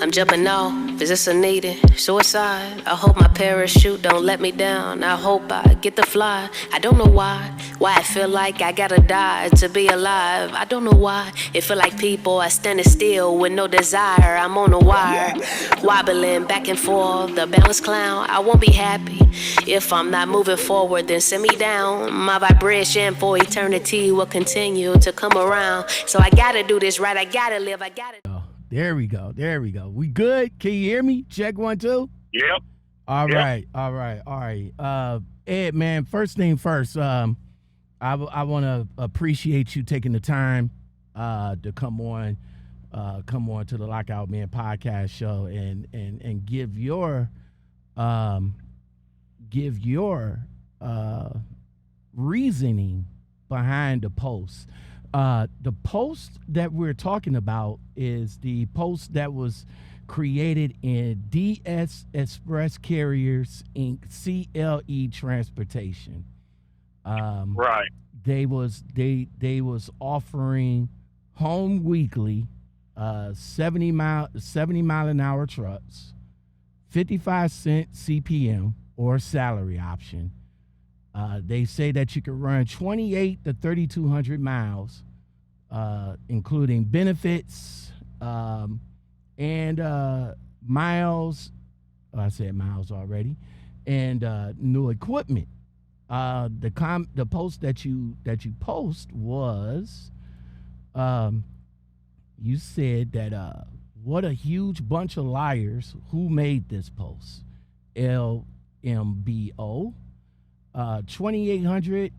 I'm jumping off, is this a needed suicide? I hope my parachute don't let me down. I hope I get to fly. I don't know why I feel like I gotta die to be alive. I don't know why it feel like people are standing still with no desire. I'm on a wire, wobbling back and forth, the balance clown. I won't be happy if I'm not moving forward, then send me down. My vibration for eternity will continue to come around. So I gotta do this right, I gotta live, I gotta. There we go. We good? Can you hear me? Check 1, 2. Yep. All right. Ed, man, first thing first, I want to appreciate you taking the time to come on to the Lockoutmen podcast show and give your reasoning behind the post. The post that we're talking about is the post that was created in DS Express Carriers Inc. CLE Transportation. Right. They was offering home weekly 70 mile an hour trucks, 55-cent CPM or salary option. They say that you can run 28 to 3,200 miles, including benefits and miles. I said miles already, and new equipment. The post that you post was, you said that what a huge bunch of liars. Who made this post? LMBO. 2,800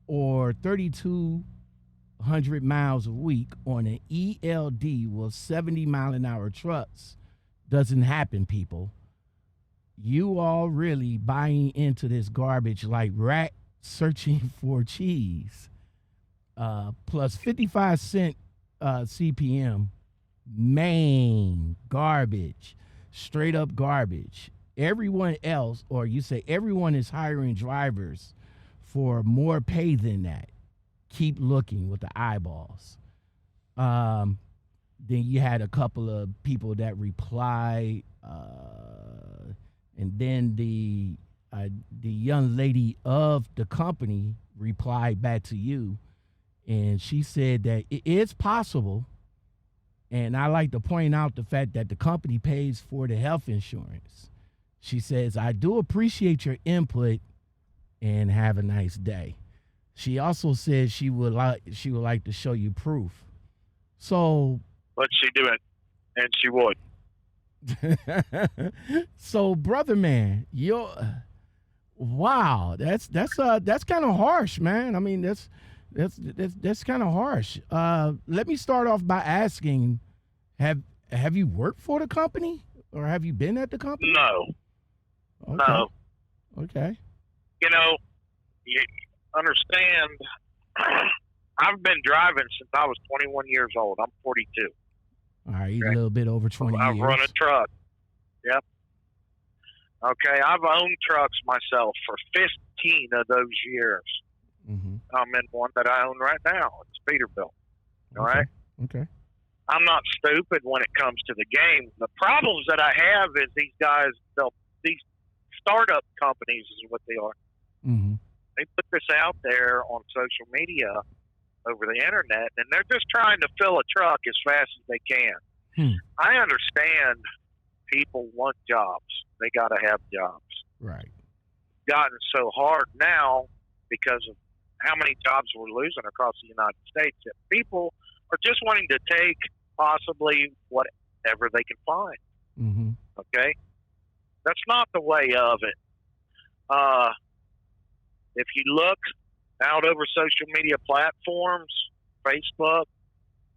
or 3,200 miles a week on an ELD with 70 mile an hour trucks doesn't happen, people. You all really buying into this garbage like rat searching for cheese. Plus 55-cent CPM, main garbage, straight up garbage. Everyone else, or you say everyone is hiring drivers for more pay than that. Keep looking with the eyeballs. Then you had a couple of people that replied, and then the young lady of the company replied back to you, and she said that it is possible. And I like to point out the fact that the company pays for the health insurance. She says, I do appreciate your input and have a nice day. She also said she would like to show you proof. So let's she do it, and she would. So, brother man, wow, that's kind of harsh, man. I mean, that's kind of harsh. Let me start off by asking, have you worked for the company or have you been at the company? No. Okay. No. Okay. You know, you understand, I've been driving since I was 21 years old. I'm 42. All right, okay. A little bit over 20 I've years. run a truck. Yep. Okay, I've owned trucks myself for 15 of those years. Mm-hmm. I'm in one that I own right now. It's Peterbilt. All right? Okay. I'm not stupid when it comes to the game. The problems that I have is these guys, these startup companies is what they are. Mm-hmm. They put this out there on social media over the internet, and they're just trying to fill a truck as fast as they can. I understand people want jobs. They got to have jobs. Right. It's gotten so hard now because of how many jobs we're losing across the United States that people are just wanting to take possibly whatever they can find. Mm-hmm. Okay? That's not the way of it. If you look out over social media platforms, Facebook,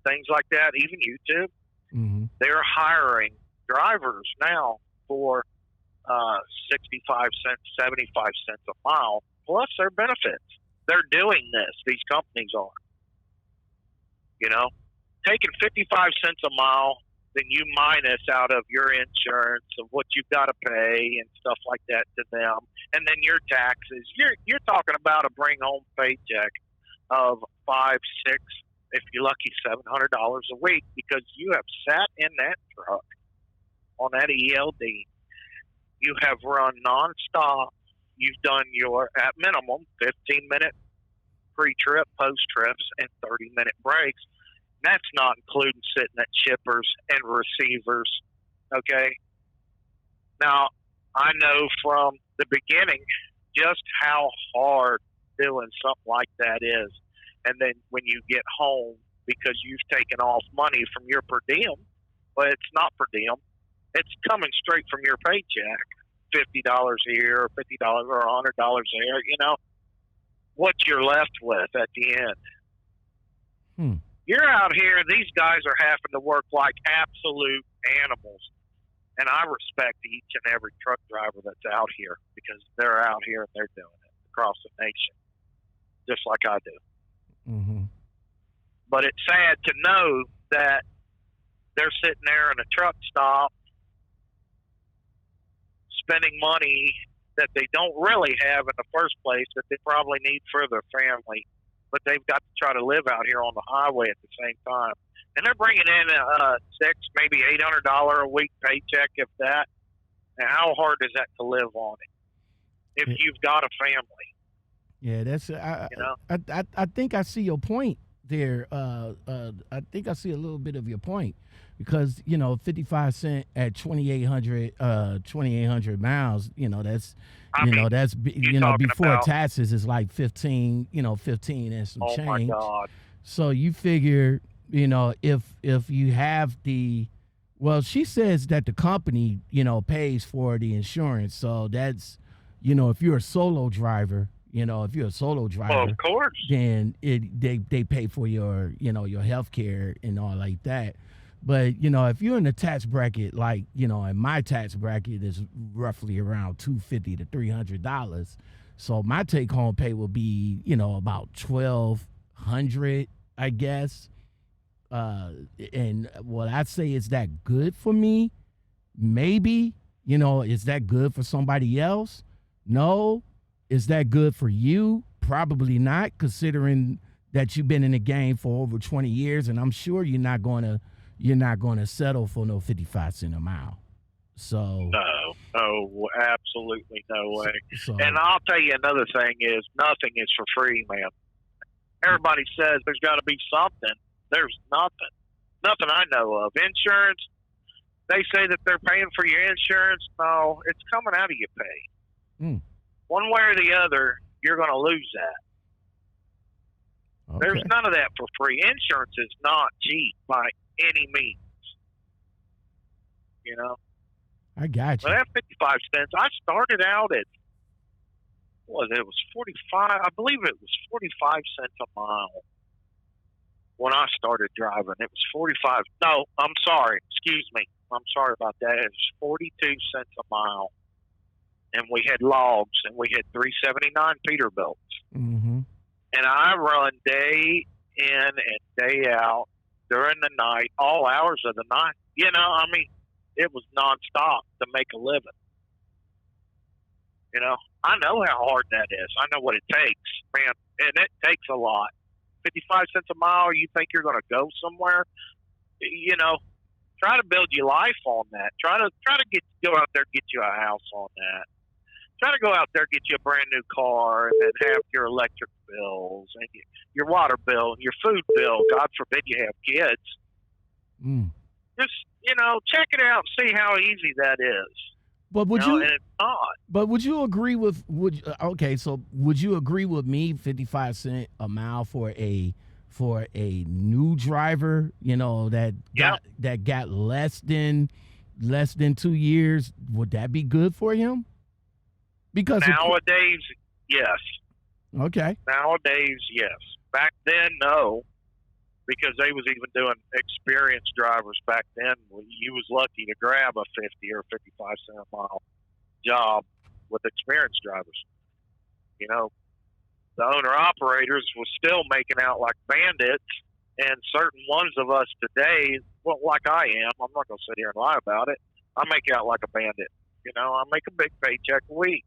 things like that, even YouTube, mm-hmm. they're hiring drivers now for 65 cents, 75 cents a mile, plus their benefits. They're doing this. These companies are. You know, taking 55 cents a mile then you minus out of your insurance of what you've got to pay and stuff like that to them, and then your taxes. You're talking about a bring home paycheck of $5, $6, if you're lucky, $700 a week, because you have sat in that truck on that ELD. You have run nonstop. You've done your, at minimum, 15-minute pre-trip, post-trips, and 30-minute breaks. That's not including sitting at shippers and receivers, okay? Now, I know from the beginning just how hard doing something like that is. And then when you get home, because you've taken off money from your per diem, but it's not per diem, it's coming straight from your paycheck, $50 here, or $50 or $100 there, you know, what you're left with at the end. You're out here, these guys are having to work like absolute animals. And I respect each and every truck driver that's out here, because they're out here and they're doing it across the nation, just like I do. Mm-hmm. But it's sad to know that they're sitting there in a truck stop spending money that they don't really have in the first place, that they probably need for their family, but they've got to try to live out here on the highway at the same time. And they're bringing in a $600, maybe $800 a week paycheck, if that. And how hard is that to live on it if you've got a family? Yeah, that's you know? I think I see your point there. I think I see a little bit of your point, because, you know, 55 cents at 2,800 miles, you know, that's, that's, you know, before about, taxes is like 15 and some change. Oh my God. So you figure, you know, if you have well, she says that the company, you know, pays for the insurance. So that's, you know, if you're a solo driver, well, of course, then they pay for your, you know, your health care and all like that. But, you know, if you're in the tax bracket, like, you know, and my tax bracket is roughly around $250 to $300. So my take home pay will be, you know, about $1,200, I guess. And what I'd say, is that good for me? Maybe. You know, is that good for somebody else? No. Is that good for you? Probably not, considering that you've been in the game for over 20 years, and I'm sure you're not going to settle for no 55 cents a mile. So no, absolutely no way. So, and I'll tell you another thing is, nothing is for free, man. Everybody says there's got to be something. There's nothing I know of. Insurance, they say that they're paying for your insurance. No, it's coming out of your pay. One way or the other, you're going to lose that. Okay. There's none of that for free. Insurance is not cheap by any means. You know? I got you. But at 55 cents, I started out at, it was 45, I believe it was 45 cents a mile when I started driving. It was 45. No, I'm sorry. Excuse me. I'm sorry about that. It was 42 cents a mile. And we had logs, and we had 379 Peterbilts. Mm-hmm. And I run day in and day out during the night, all hours of the night. You know, I mean, it was nonstop to make a living. You know, I know how hard that is. I know what it takes, man, and it takes a lot. 55 cents a mile, you think you're going to go somewhere? You know, try to build your life on that. Try to go out there and get you a house on that. Try to go out there, get you a brand new car, and then have your electric bills and your water bill and your food bill. God forbid you have kids. Just, you know, check it out, see how easy that is. But would you? And it's not. But would you agree with? Would you agree with me? 55 cents a mile for a new driver, you know, that got less than 2 years. Would that be good for him? Because nowadays, yes. Okay. Nowadays, yes. Back then, no, because they was even doing experienced drivers back then. You was lucky to grab a 50 or 55 cent a mile job with experienced drivers. You know, the owner-operators was still making out like bandits, and certain ones of us today well, like I am. I'm not going to sit here and lie about it. I make out like a bandit. I make a big paycheck a week.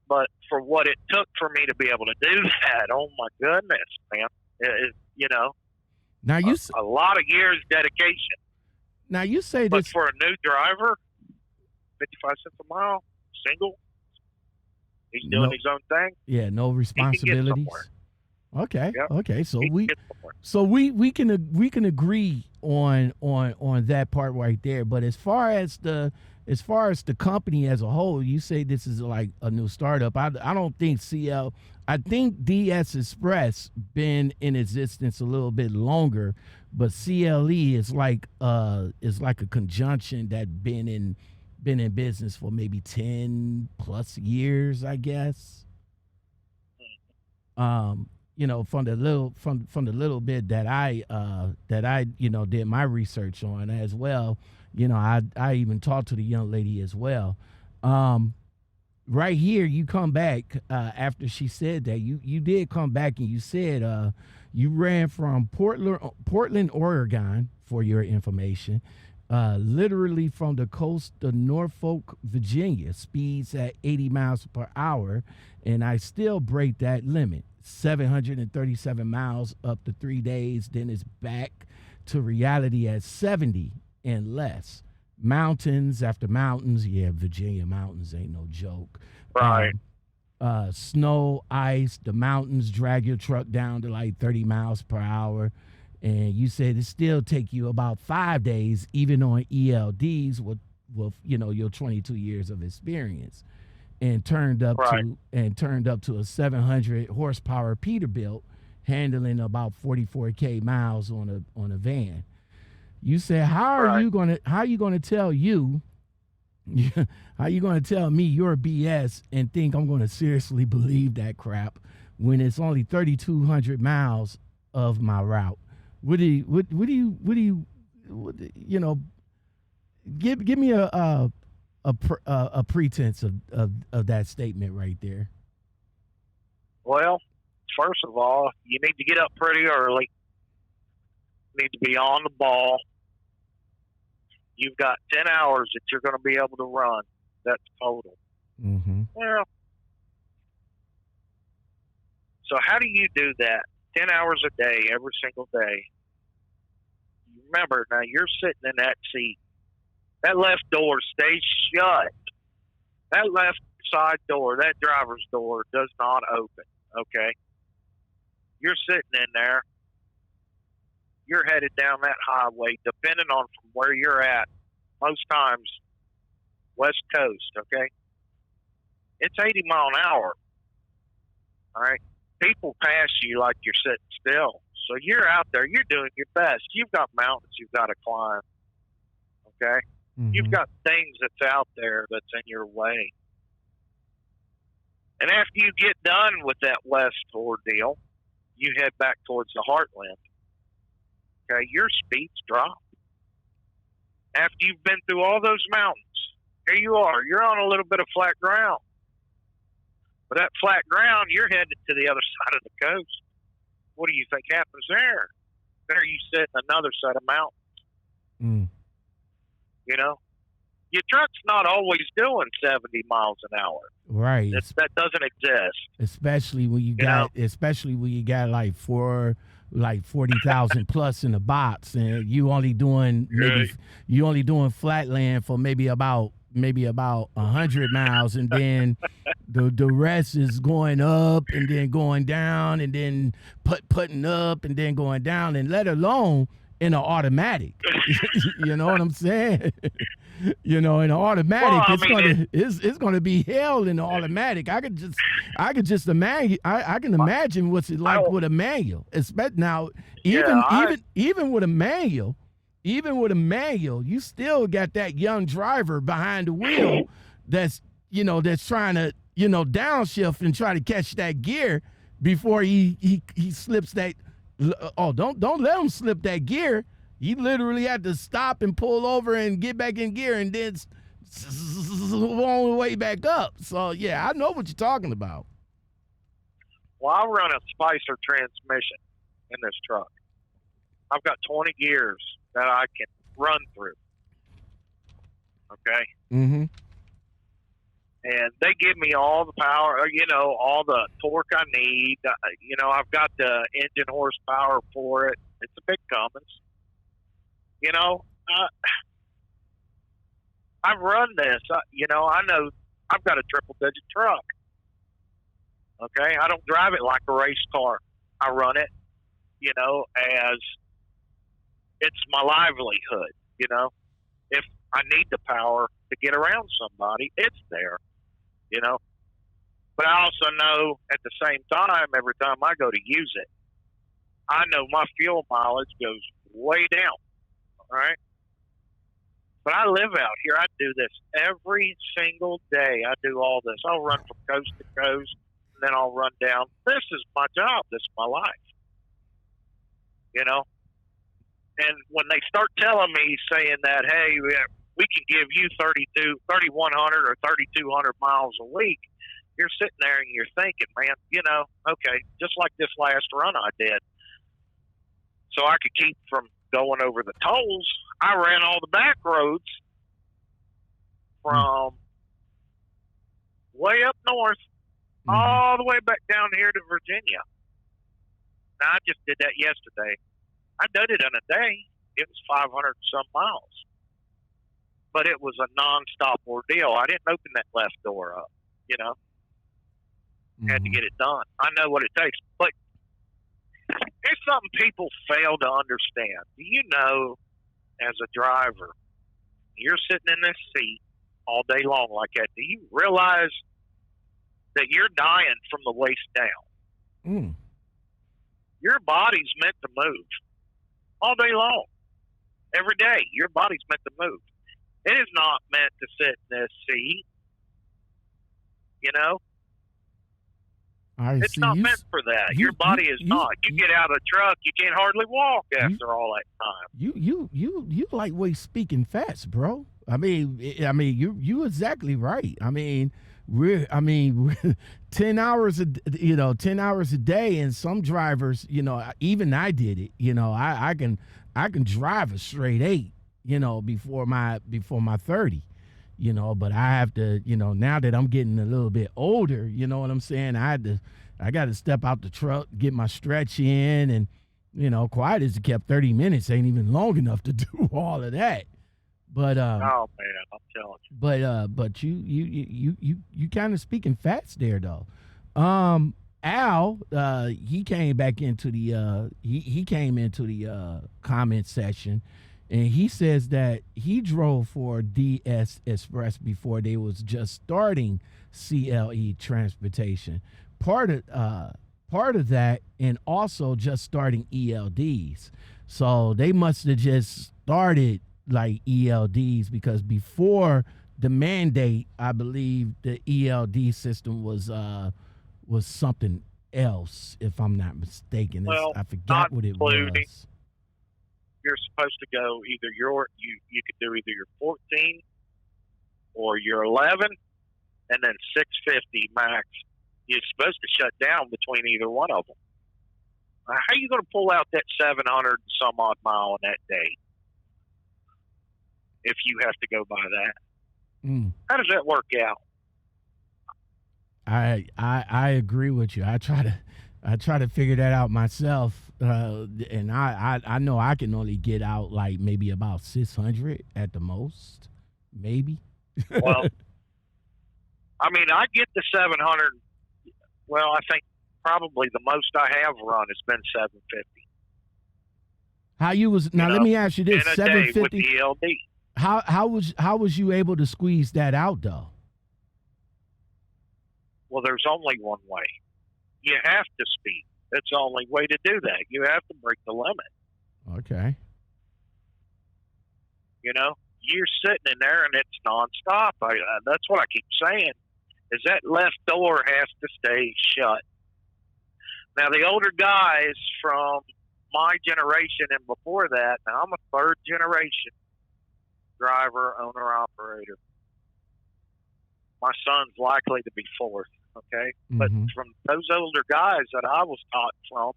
But for what it took for me to be able to do that, oh my goodness, man, now a lot of years dedication. Now you say but this for a new driver, 55 cents a mile, single, he's doing his own thing. Yeah, no responsibilities. Okay. Yep. Okay. So we can agree on that part right there. But as far as the company as a whole, you say this is like a new startup. I don't think I think DS Express been in existence a little bit longer, but CLE is like a conjunction that been in business for maybe 10 plus years, I guess. From the little bit that I did my research on as well. I even talked to the young lady as well. Right here, you come back after she said that you did come back and you said you ran from Portland, Oregon, for your information, literally from the coast of Norfolk, Virginia, speeds at 80 miles per hour, and I still break that limit. 737 miles up to 3 days, then it's back to reality at 70 and less. Mountains after mountains, yeah, Virginia mountains ain't no joke. Right. Snow, ice, the mountains drag your truck down to like 30 miles per hour. And you said it still take you about 5 days, even on ELDs with your 22 years of experience. And turned up to a 700 horsepower Peterbilt, handling about 44K miles on a van. You said, how are you gonna tell me your BS and think I'm gonna seriously believe that crap when it's only 3,200 miles of my route? Give me a pretense of that statement right there. Well, first of all, you need to get up pretty early. You need to be on the ball. You've got 10 hours that you're going to be able to run. That's total. Mm-hmm. Well, so how do you do that? 10 hours a day, every single day. Remember, now you're sitting in that seat. That left door stays shut. That left side door, that driver's door, does not open, okay? You're sitting in there. You're headed down that highway, depending on from where you're at, most times West Coast, okay? It's 80 mile an hour, all right? People pass you like you're sitting still. So you're out there, you're doing your best. You've got mountains you've got to climb, okay? Mm-hmm. You've got things that's out there that's in your way. And after you get done with that west ordeal, you head back towards the heartland. Okay, your speeds drop. After you've been through all those mountains, here you are. You're on a little bit of flat ground. But that flat ground, you're headed to the other side of the coast. What do you think happens there? There you sit in another set of mountains. Mm. Your truck's not always doing 70 miles an hour. Right. That doesn't exist. Especially when you got like 40,000 plus in the box, and you only doing flatland for maybe about 100 miles, and then the rest is going up and then going down and then putting up and then going down, and let alone in an automatic. You know what I'm saying? In an automatic, it's gonna be hell in the automatic. I could just imagine. I can imagine what's it like with a manual. Now, even with a manual, you still got that young driver behind the wheel that's trying to downshift and try to catch that gear before he slips that. Oh, don't let him slip that gear. He literally had to stop and pull over and get back in gear and then on the way back up. So, yeah, I know what you're talking about. Well, I run a Spicer transmission in this truck. I've got 20 gears that I can run through. Okay? Mm-hmm. And they give me all the power, all the torque I need. I've got the engine horsepower for it. It's a big Cummins. I've run this. I know I've got a triple-digit truck. Okay? I don't drive it like a race car. I run it, as it's my livelihood, If I need the power to get around somebody, it's there, But I also know at the same time, every time I go to use it, I know my fuel mileage goes way down, all right? But I live out here. I do this every single day. I do all this. I'll run from coast to coast, and then I'll run down. This is my job. This is my life, And when they start telling me, saying that, hey, we can give you 3,100 or 3,200 miles a week, you're sitting there and you're thinking, man, okay, just like this last run I did, so I could keep from going over the tolls, I ran all the back roads from way up north all the way back down here to Virginia. Now, I just did that yesterday. I did it in a day. It was 500 some miles. But it was a nonstop ordeal. I didn't open that left door up, Had to get it done. I know what it takes. But there's something people fail to understand. Do you know, as a driver, you're sitting in this seat all day long like that, do you realize that you're dying from the waist down? Your body's meant to move all day long. Every day, your body's meant to move. It is not meant to sit in this seat, It's not meant for that. Your body is not. You get out of the truck, you can't hardly walk after all that time. You lightweight speaking fast, bro. I mean, you exactly right. I mean, we're 10 hours 10 hours a day, and some drivers, even I did it. I can drive a straight 8, before my 30. But I have to, now that I'm getting a little bit older, you know what I'm saying? I got to step out the truck, get my stretch in, and, quiet as it kept, 30 minutes ain't even long enough to do all of that. But oh man, I'm telling you. But you kind of speaking fast there though. Al, he came back into the he came into the comment section. And he says that he drove for DS Express before they was just starting CLE Transportation. Part of that, and also just starting ELDs. So they must have just started like ELDs, because before the mandate, I believe the ELD system was something else, if I'm not mistaken. Well, I forgot what it was. You're supposed to go either you could do either your 14 or your 11, and then 650 max. You're supposed to shut down between either one of them. How are you going to pull out that 700 and some odd mile in that day if you have to go by that? How does that work out? I agree with you. I try to figure that out myself. And I know I can only get out like maybe about 600 at the most, maybe. Well, I mean, I get the 700. Well, I think probably the most I have run has been 750. How you was now? Let me ask you this: 750 with the ELD. How was you able to squeeze that out though? Well, there's only one way. You have to speed. That's the only way to do that. You have to break the limit. Okay. You're sitting in there and it's nonstop. That's what I keep saying, is that left door has to stay shut. Now, the older guys from my generation and before that, now I'm a third generation driver, owner, operator. My son's likely to be fourth. Okay, but from those older guys that I was taught from,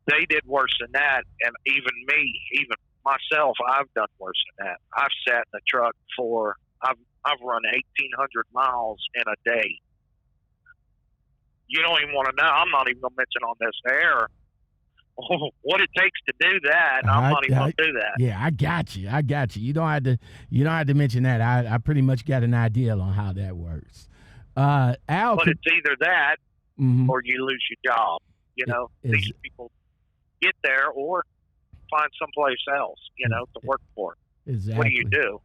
they did worse than that, and even me, even myself, I've done worse than that. I've sat in the truck for I've run 1,800 miles in a day. You don't even want to know. I'm not even going to mention on this air what it takes to do that. I'm not even going to do that. Yeah, I got you. You don't have to mention that. I pretty much got an idea on how that works. Al, but it's either that or you lose your job. You know, these people get there or find someplace else, to work for. Exactly. What do you do?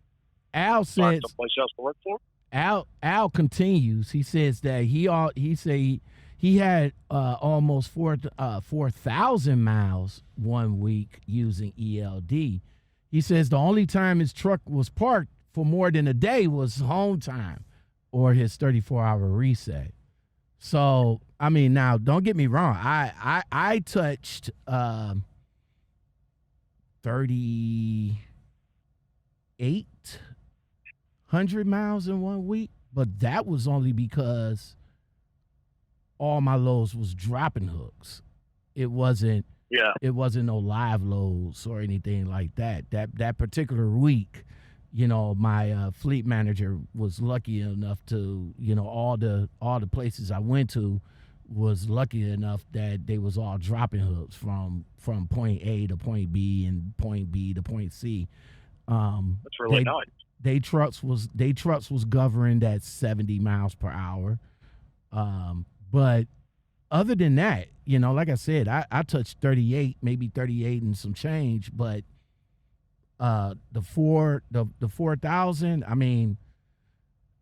Al says find someplace else to work for. Al continues. He says that he had almost 4,000 miles 1 week using ELD. He says the only time his truck was parked for more than a day was home time or his 34-hour reset. So, I mean, now don't get me wrong. I touched 3,800 miles in 1 week, but that was only because all my loads was dropping hooks. It wasn't no live loads or anything like that. That particular week, my fleet manager was lucky enough to, all the places I went to was lucky enough that they was all dropping hooks from point A to point B and point B to point C. That's really nice. They trucks was governed at 70 miles per hour. But other than that, like I said, I touched 38, maybe 38 and some change, but the 4,000, I mean,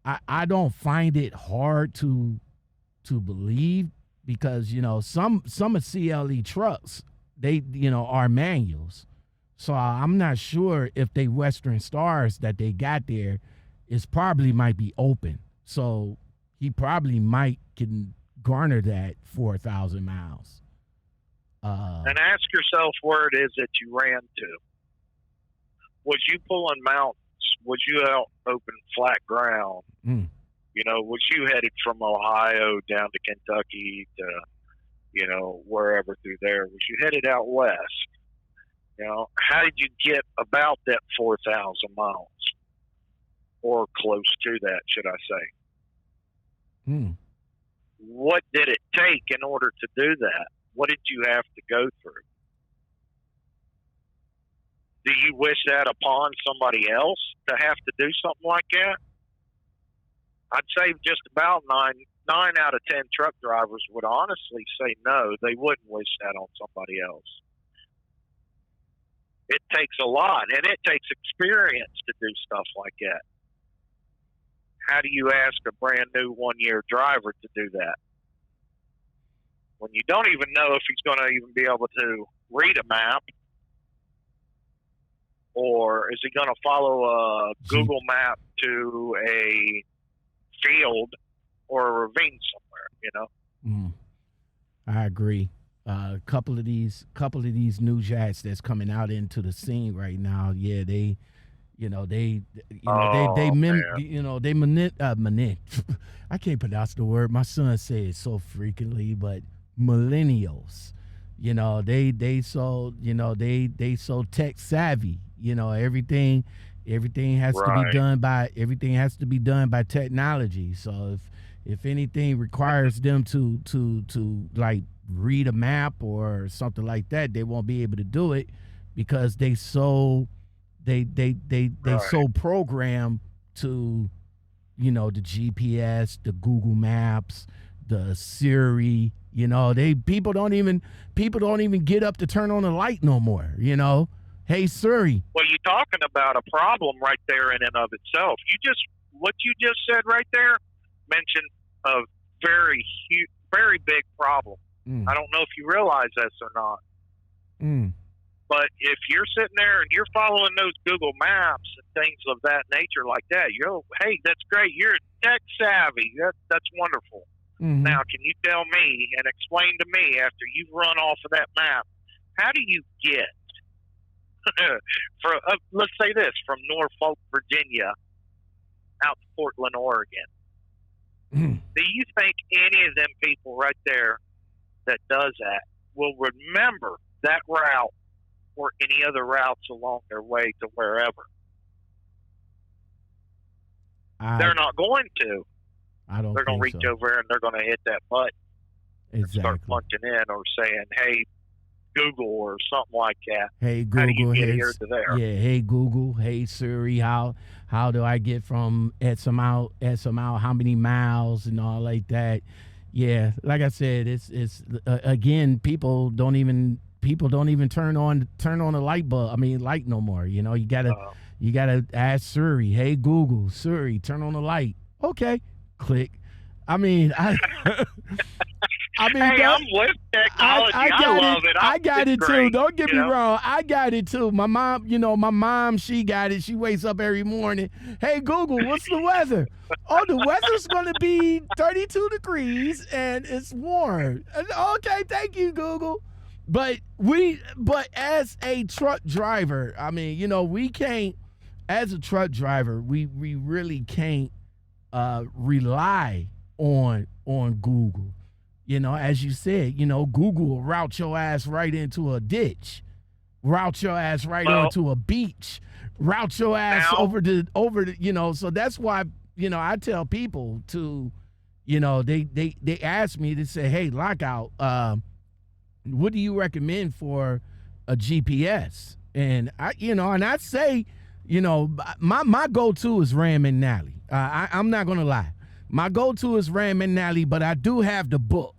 I don't find it hard to believe because, some of CLE trucks, they, are manuals. So I'm not sure if they Western Stars that they got there probably might be open. So he probably can garner that 4,000 miles. And ask yourself where it is that you ran to. Was you pulling mountains? Was you out open flat ground? Was you headed from Ohio down to Kentucky to, wherever through there? Was you headed out west? How did you get about that 4,000 miles? Or close to that, should I say? What did it take in order to do that? What did you have to go through? Do you wish that upon somebody else to have to do something like that? I'd say just about nine out of 10 truck drivers would honestly say no, they wouldn't wish that on somebody else. It takes a lot, and it takes experience to do stuff like that. How do you ask a brand new 1-year driver to do that? When you don't even know if he's going to even be able to read a map, or is he going to follow a Google map to a field or a ravine somewhere, I agree. A couple of these new jacks that's coming out into the scene right now. Yeah, they I can't pronounce the word. My son says it so frequently, but millennials, they so tech savvy. Everything has to be done by technology. So if anything requires them to like read a map or something like that, they won't be able to do it because they so programmed to the GPS, the Google Maps, the Siri. People don't even get up to turn on a light no more. Hey Siri. Well, you're talking about a problem right there in and of itself. What you just said right there mentioned a very huge, very big problem. I don't know if you realize this or not. But if you're sitting there and you're following those Google Maps and things of that nature like that, hey, that's great. You're tech savvy. That's wonderful. Now, can you tell me and explain to me after you've run off of that map, how do you get let's say this, from Norfolk, Virginia, out to Portland, Oregon? Do you think any of them people right there that does that will remember that route or any other routes along their way to wherever. They're not going to. I don't. They're going to reach over and they're going to hit that button and start punching in or saying, "Hey, Google," or something like that. Hey Google, how do you get here to there? Yeah, hey Google, hey Siri, how do I get from X amount, how many miles and all like that? Yeah, like I said, it's again, people don't even turn on the light bulb. I mean, light no more. You know, you gotta ask Siri, hey Google, Siri, turn on the light. Okay, click. I mean, hey, I'm with technology. I love it. I got it great, too. Don't get me wrong. I got it too. My mom, she got it. She wakes up every morning. Hey, Google, what's the weather? Oh, the weather's going to be 32 degrees and it's warm. Okay, thank you, Google. But as a truck driver, I mean, we can't, as a truck driver, we really can't rely on Google. As you said, Google will route your ass right into a ditch, route your ass right onto a beach, route your ass over the, so that's why, I tell people to, they ask me to say, hey, Lockout, what do you recommend for a GPS? And I say, my go-to is Ram and Nally. I'm not going to lie. My go-to is Ram and Nally, but I do have the book.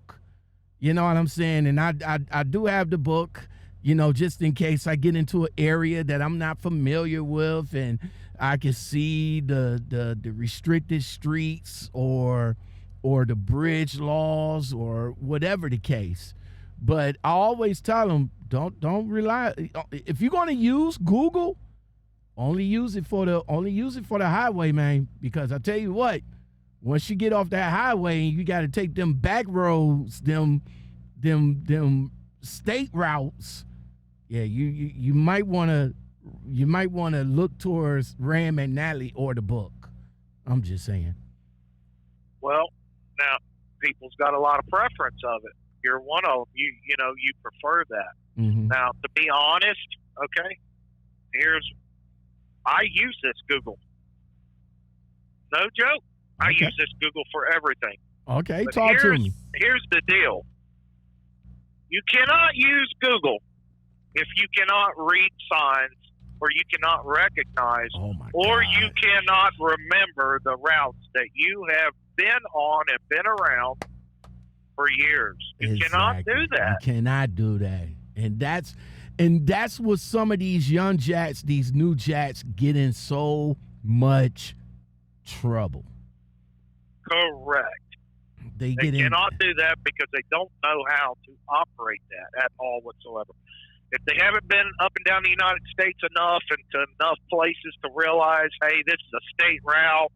You know what I'm saying? And I do have the book, just in case I get into an area that I'm not familiar with and I can see the restricted streets or the bridge laws or whatever the case. But I always tell them, don't rely. If you're going to use Google, only use it for the highway, man, because I tell you what, once you get off that highway and you got to take them back roads, them state routes, yeah, you might want to look towards Ram and Nally or the book. I'm just saying. Well, now people's got a lot of preference of it. You're one of them. You prefer that. Mm-hmm. Now, to be honest, okay, I use this Google. No joke. I use this Google for everything. Okay, but talk to me. Here's the deal. You cannot use Google if you cannot read signs or you cannot recognize or you cannot remember the routes that you have been on and been around for years. You cannot do that. You cannot do that. And that's what some of these young jats, these new jats, get in so much trouble. Correct. They cannot do that because they don't know how to operate that at all whatsoever. If they haven't been up and down the United States enough and to enough places to realize, hey, this is a state route.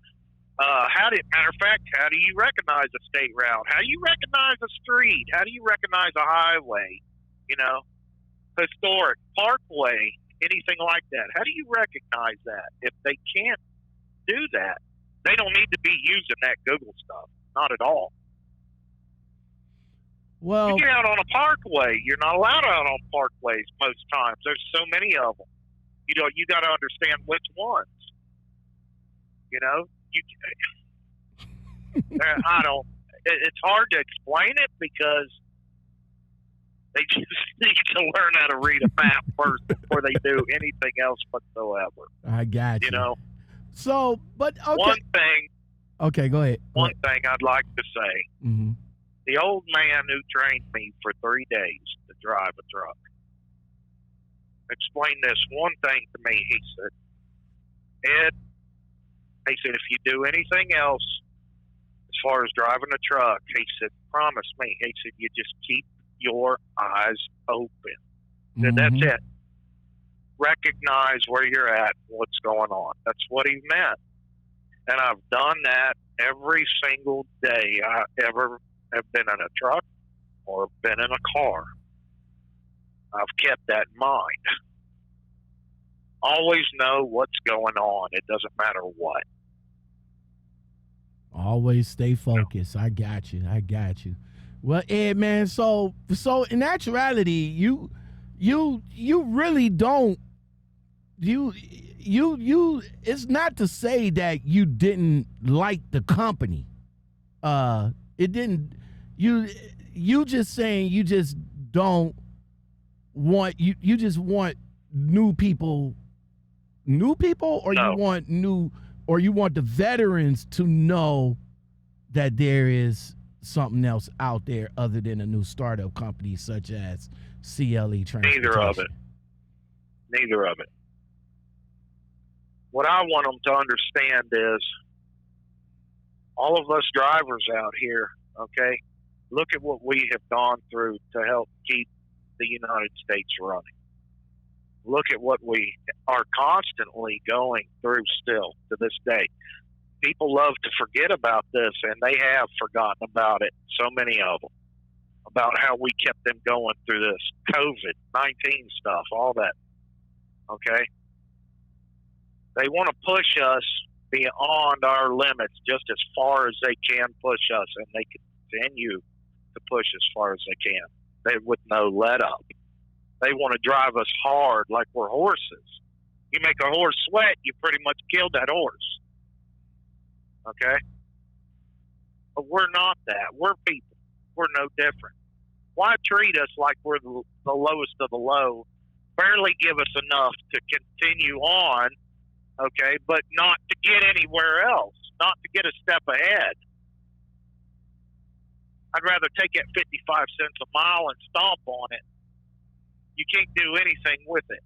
Matter of fact, how do you recognize a state route? How do you recognize a street? How do you recognize a highway? Historic, parkway, anything like that. How do you recognize that? If they can't do that, they don't need to be using that Google stuff. Not at all. Well, you get out on a parkway. You're not allowed out on parkways most times. There's so many of them. You got to understand which ones. I don't. It's hard to explain it because they just need to learn how to read a map first before they do anything else whatsoever. I got you. So, but okay. One thing. Okay, go ahead. One thing I'd like to say. Mm-hmm. The old man who trained me for 3 days to drive a truck explained this one thing to me. He said, Ed, he said, if you do anything else as far as driving a truck, he said, promise me. He said, you just keep your eyes open. Mm-hmm. That's it. Recognize where you're at, what's going on. That's what he meant. And I've done that every single day I ever have been in a truck or been in a car. I've kept that in mind. Always know what's going on. It doesn't matter what. Always stay focused. I got you. Well, Ed, man, so in actuality, you you really don't. You it's not to say that you didn't like the company. It didn't. You just saying you just don't want you just want new people, or No. you want the veterans to know that there is something else out there other than a new startup company such as CLE Transportation. Neither of it. What I want them to understand is all of us drivers out here, okay, look at what we have gone through to help keep the United States running. Look at what we are constantly going through still to this day. People love to forget about this, and they have forgotten about it, so many of them, about how we kept them going through this COVID-19 stuff, all that, okay? They want to push us beyond our limits just as far as they can push us, and they continue to push as far as they can, with no let up. They want to drive us hard like we're horses. You make a horse sweat, you pretty much killed that horse. Okay? But we're not that. We're people. We're no different. Why treat us like we're the lowest of the low, barely give us enough to continue on, okay, but not to get anywhere else, not to get a step ahead? I'd rather take it 55 cents a mile and stomp on it. You can't do anything with it.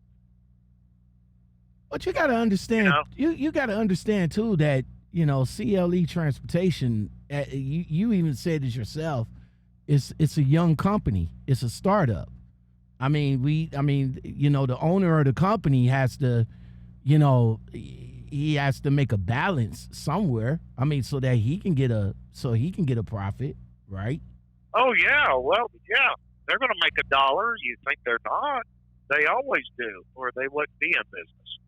But you got to understand, you got to understand too that, CLE Transportation, you even said it yourself, it's a young company. It's a startup. I mean, the owner of the company has to, he has to make a balance somewhere. I mean, so that he can get a profit, right? Oh yeah, well, yeah, they're going to make $1. You think they're not? They always do, or they wouldn't be in business.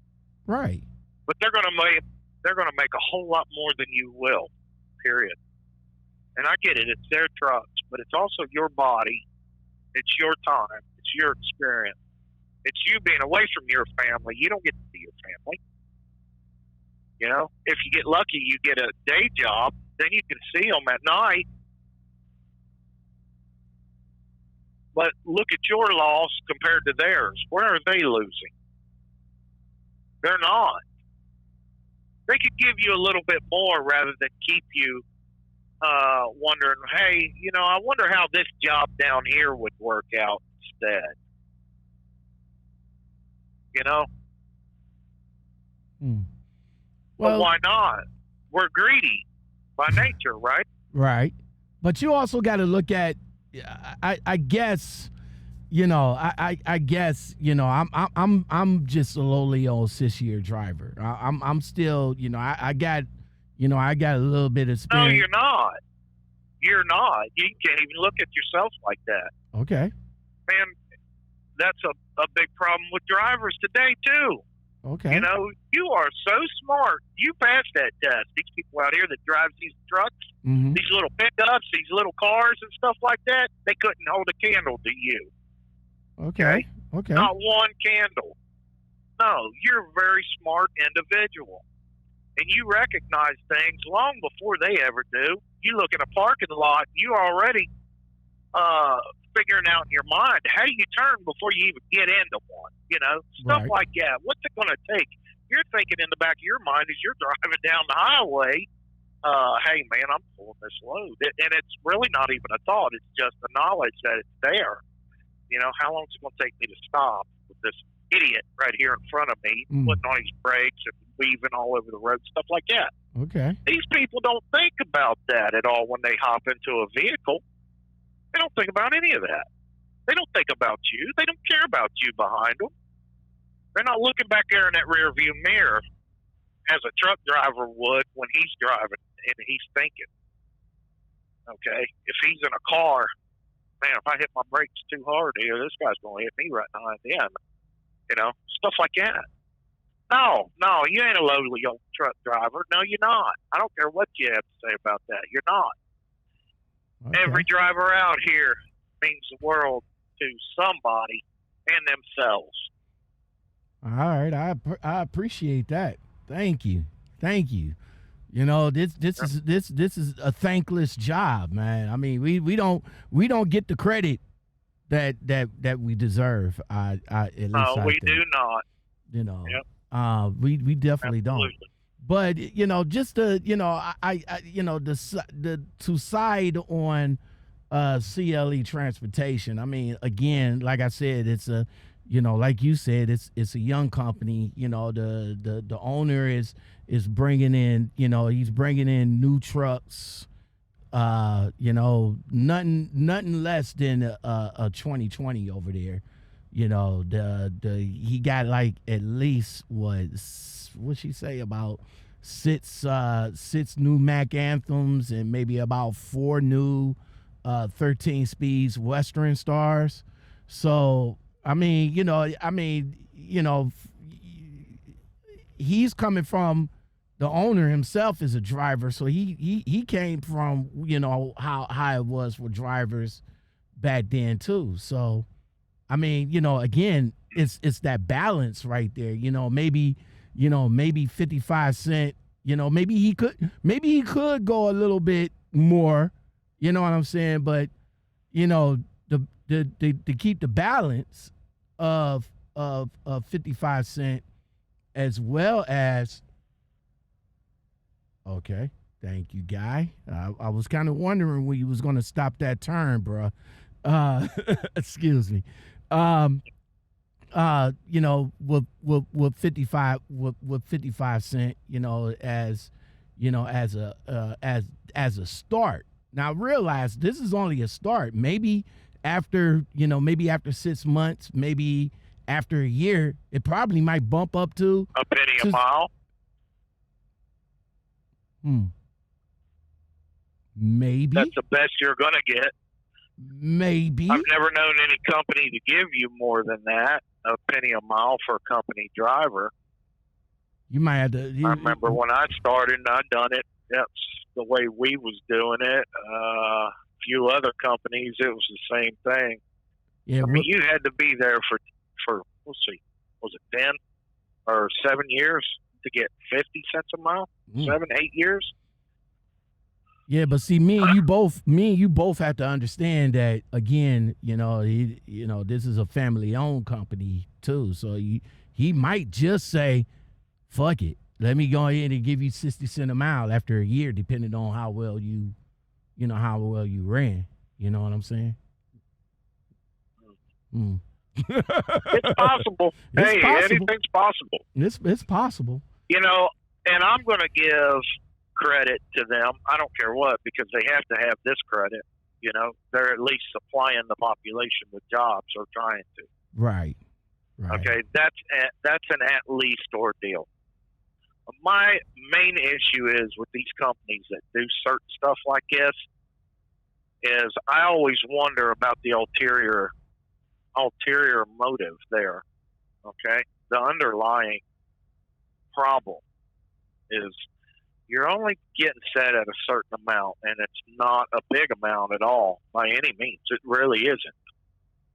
Right. But they're going to make a whole lot more than you will. Period. And I get it; it's their trucks, but it's also your body. It's your time. It's your experience. It's you being away from your family. You don't get to see your family. If you get lucky, you get a day job, then you can see them at night. But look at your loss compared to theirs. Where are they losing? They're not. They could give you a little bit more rather than keep you wondering, hey, I wonder how this job down here would work out instead. Well, but why not? We're greedy by nature, right? Right. But you also got to look at, I guess, I guess, I'm just a lowly old 6-year driver. I'm still, I got a little bit of experience. No, you're not. You're not. You can't even look at yourself like that. Okay. Man, that's a big problem with drivers today too. Okay. You are so smart. You passed that test. These people out here that drive these trucks, these little pickups, these little cars and stuff like that, they couldn't hold a candle to you. Okay. Not one candle. No, you're a very smart individual. And you recognize things long before they ever do. You look in a parking lot, you're already figuring out in your mind, how do you turn before you even get into one? Stuff like that. What's it going to take? You're thinking in the back of your mind as you're driving down the highway, hey, man, I'm pulling this load. And it's really not even a thought. It's just the knowledge that it's there. How long is it going to take me to stop with this idiot right here in front of me, putting on his brakes and weaving all over the road, stuff like that. Okay. These people don't think about that at all when they hop into a vehicle. They don't think about any of that. They don't think about you. They don't care about you behind them. They're not looking back there in that rear view mirror as a truck driver would when he's driving and he's thinking, okay, if he's in a car, man, if I hit my brakes too hard here, this guy's going to hit me right behind the end. Stuff like that. No, you ain't a lowly old truck driver. No, you're not. I don't care what you have to say about that. You're not. Okay. Every driver out here means the world to somebody and themselves. All right, I appreciate that. Thank you. You know, this is a thankless job, man. I mean, we don't get the credit that we deserve. At least I We think. do not. You know, Yep. we definitely Absolutely. don't. But you know, just to I you know the to side on CLE Transportation. I mean, again, like I said, it's a like you said, it's a young company. You know, the owner is bringing in, he's bringing in new trucks. Nothing less than a 2020 over there. You know, he got like at least what she say about six new Mac Anthems and maybe about 4 new 13 speeds Western Stars. So I mean, he's coming from the owner himself is a driver, so he came from how it was for drivers back then too. So I mean, again, it's that balance right there. Maybe 55 cent. Maybe he could go a little bit more. You know what I'm saying? But to keep the balance of 55 cent as well as. Okay, thank you, Guy. I was kind of wondering when you was going to stop that turn, bro. Excuse me. With 55 cent, as a start. Now realize this is only a start. Maybe after 6 months, maybe after a year, it probably might bump up to a penny a mile. Maybe. That's the best you're going to get. Maybe. I've never known any company to give you more than that, a penny a mile for a company driver. You might have to. I remember when I started and I done it, that's the way we was doing it. A few other companies, it was the same thing. Yeah, I mean, you had to be there for let's see, was it 10 or 7 years to get 50 cents a mile? 7, 8 years? Yeah, but see, me and you both have to understand that again. This is a family-owned company too, so he might just say, "Fuck it, let me go ahead and give you 60 cents a mile after a year, depending on how well you ran." You know what I'm saying? It's possible. Anything's possible. It's possible. And I'm going to give credit to them. I don't care what, because they have to have this credit. They're at least supplying the population with jobs, or trying to. Right. Okay, that's an at least ordeal. My main issue is with these companies that do certain stuff like this is I always wonder about the ulterior motive there. Okay, the underlying problem is you're only getting set at a certain amount, and it's not a big amount at all by any means. It really isn't.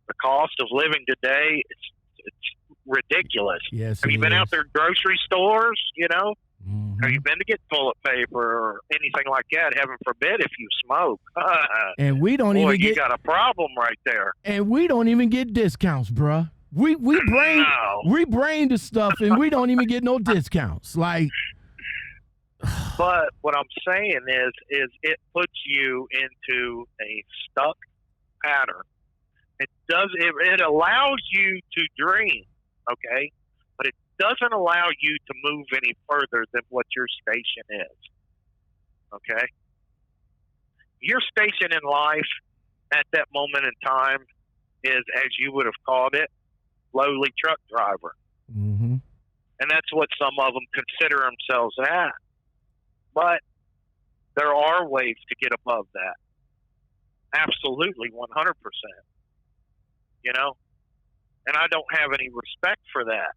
The cost of living today, it's ridiculous. Yes, have you been out there grocery stores? Mm-hmm. Have you been to get toilet paper or anything like that? Heaven forbid if you smoke. And we don't even get. You got a problem right there. And we don't even get discounts, bruh. We brain the stuff, and we don't even get no discounts. Like. But what I'm saying is it puts you into a stuck pattern. It allows you to dream, okay, but it doesn't allow you to move any further than what your station is, okay? Your station in life at that moment in time is, as you would have called it, lowly truck driver. Mm-hmm. And that's what some of them consider themselves at. But there are ways to get above that. Absolutely, 100%. And I don't have any respect for that,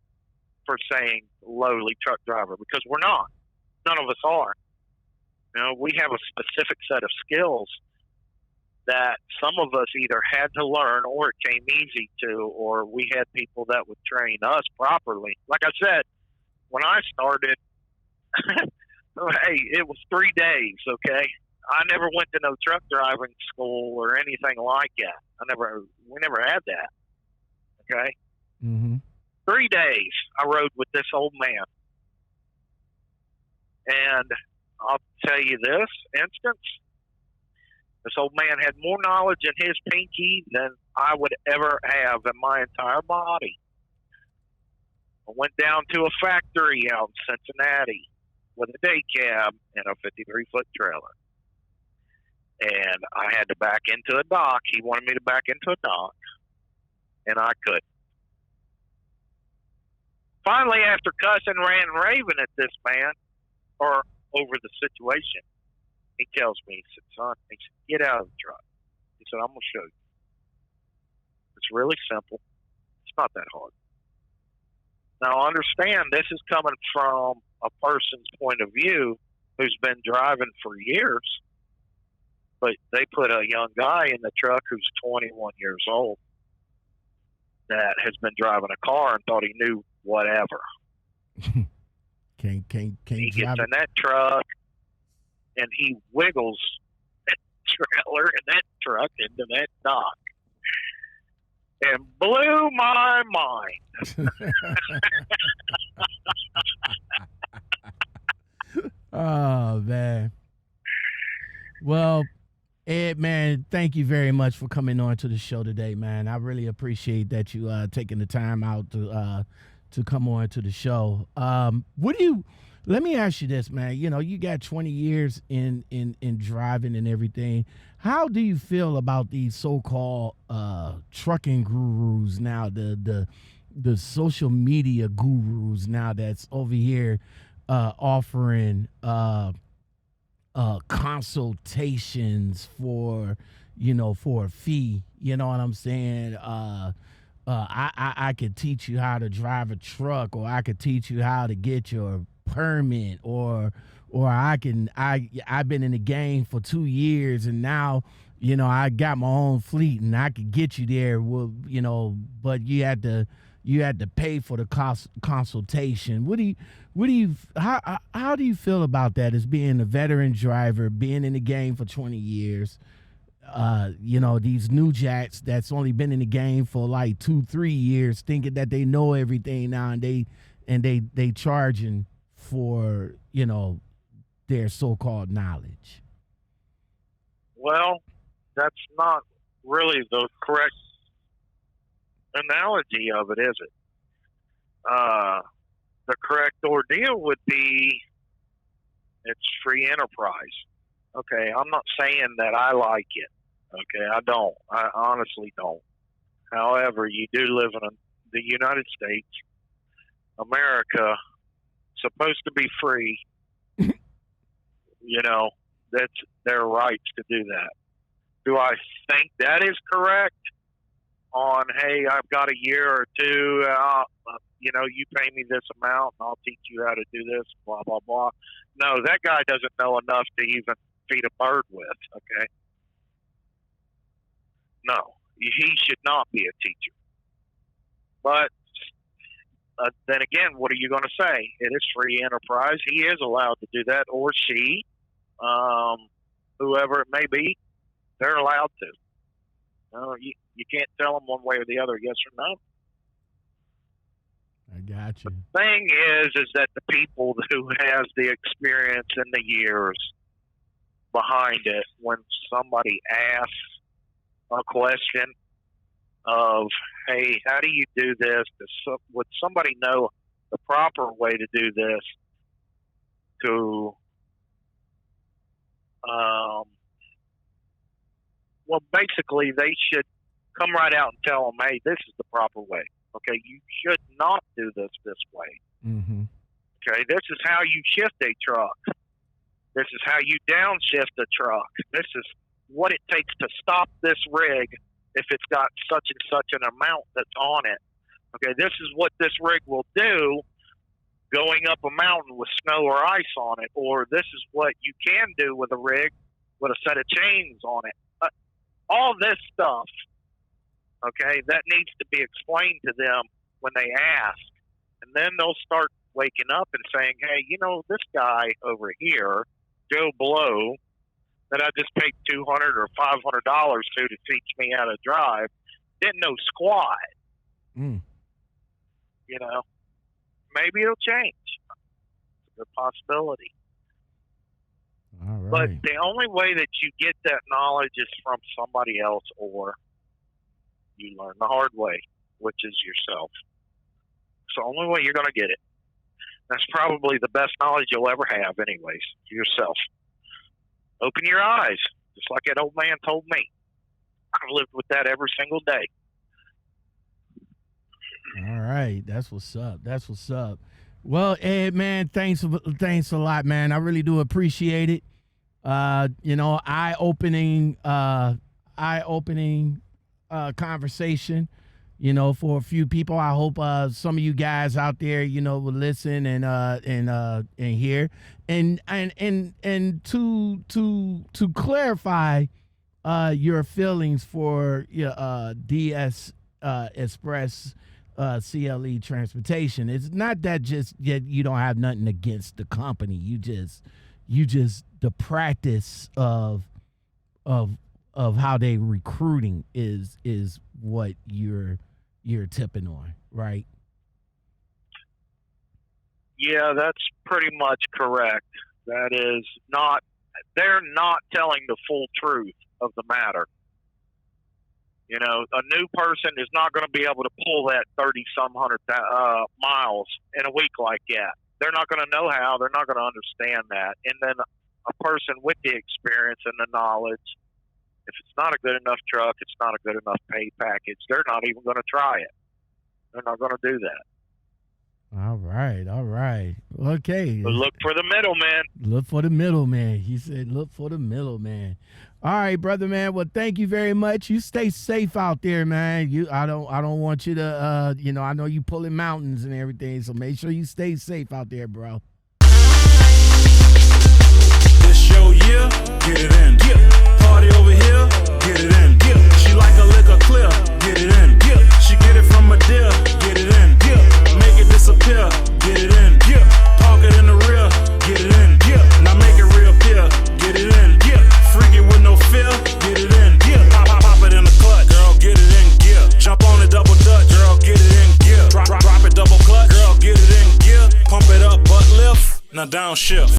for saying lowly truck driver, because we're not. None of us are. We have a specific set of skills that some of us either had to learn or it came easy to, or we had people that would train us properly. Like I said, when I started, hey, it was 3 days, okay? I never went to no truck driving school or anything like that. We never had that, okay? Mm-hmm. 3 days I rode with this old man. And I'll tell you this instance, this old man had more knowledge in his pinky than I would ever have in my entire body. I went down to a factory out in Cincinnati with a day cab and a 53-foot trailer. And I had to back into a dock. He wanted me to back into a dock, and I couldn't. Finally, after cussing, ranting, and raving at this man, or over the situation, he tells me, he said, son, he said, get out of the truck. He said, I'm going to show you. It's really simple. It's not that hard. Now, understand, this is coming from a person's point of view who's been driving for years, but they put a young guy in the truck who's 21 years old that has been driving a car and thought he knew whatever. Can't he gets drive in that truck and he wiggles that trailer and that truck into that dock and blew my mind. Oh, man. Well, Ed, man, thank you very much for coming on to the show today, man. I really appreciate that you taking the time out to come on to the show. Let me ask you this, man. You know, you got 20 years in driving and everything. How do you feel about these so-called trucking gurus now, the social media gurus now that's over here offering consultations for a fee? You know what I'm saying? I could teach you how to drive a truck, or I could teach you how to get your permit, or I've been in the game for 2 years and now, I got my own fleet and I could get you there. Well, but you had to pay for the consultation. How do you feel about that as being a veteran driver, being in the game for 20 years? These new jacks that's only been in the game for like 2-3 years, thinking that they know everything now, and they charging for their so-called knowledge. Well, that's not really the correct analogy of it, is it? The correct ordeal would be it's free enterprise. Okay, I'm not saying that I like it. Okay, I don't. I honestly don't. However, you do live in the United States. America, supposed to be free. That's their rights to do that. Do I think that is correct? On, hey, I've got a year or two, you pay me this amount and I'll teach you how to do this, blah, blah, blah. No, that guy doesn't know enough to even feed a bird with, okay? No, he should not be a teacher. But then again, what are you going to say? It is free enterprise. He is allowed to do that, or she, whoever it may be, they're allowed to. You can't tell them one way or the other, yes or no. I got you. The thing is that the people who has the experience and the years behind it, when somebody asks a question of, hey, how do you do this? Would somebody know the proper way to do this to, basically they should come right out and tell them, hey, this is the proper way. Okay, you should not do this way. Mm-hmm. Okay, this is how you shift a truck. This is how you downshift a truck. This is what it takes to stop this rig if it's got such and such an amount that's on it. Okay, this is what this rig will do going up a mountain with snow or ice on it, or this is what you can do with a rig with a set of chains on it. all this stuff, okay, that needs to be explained to them when they ask. And then they'll start waking up and saying, hey, you know, this guy over here, Joe Blow, that I just paid $200 or $500 to teach me how to drive, didn't know squat. Mm. You know, maybe it'll change. It's a good possibility. All right. But the only way that you get that knowledge is from somebody else, or you learn the hard way, which is yourself. It's the only way you're going to get it. That's probably the best knowledge you'll ever have anyways, yourself. Open your eyes, just like that old man told me. I've lived with that every single day. All right. That's what's up. That's what's up. Well, Ed, man, thanks a lot, man. I really do appreciate it. You know, eye-opening conversation, you know, for a few people. I hope some of you guys out there, you know, will listen and hear. And to clarify your feelings for DS Express CLE Transportation. It's not that just yet you don't have nothing against the company. You just the practice of how they recruiting is what you're tipping on, right? Yeah, that's pretty much correct. That is not, they're not telling the full truth of the matter. You know, a new person is not going to be able to pull that 30-some hundred miles in a week like that. They're not going to know how. They're not going to understand that. And then a person with the experience and the knowledge, if it's not a good enough truck, it's not a good enough pay package, they're not even going to try it. They're not going to do that. All right. Okay. But look for the middleman. Look for the middleman. He said, look for the middleman. All right, brother, man. Well, thank you very much. You stay safe out there, man. I don't want you to, you know, I know you pulling mountains and everything, so make sure you stay safe out there, bro. This your year, get it in. Party over here, get it in. She like a liquor clear, get it in. She get it from a deal, get it in. Make it disappear, get it in. Park it in the rear, get it in. Now make it reappear, get it in. Freak it with no fear, get it in. Pop it in the clutch, girl, get it in gear. Jump on it, double dutch, girl, get it in gear. Drop it, double clutch, girl, get it in gear. Pump it up, butt lift, now downshift.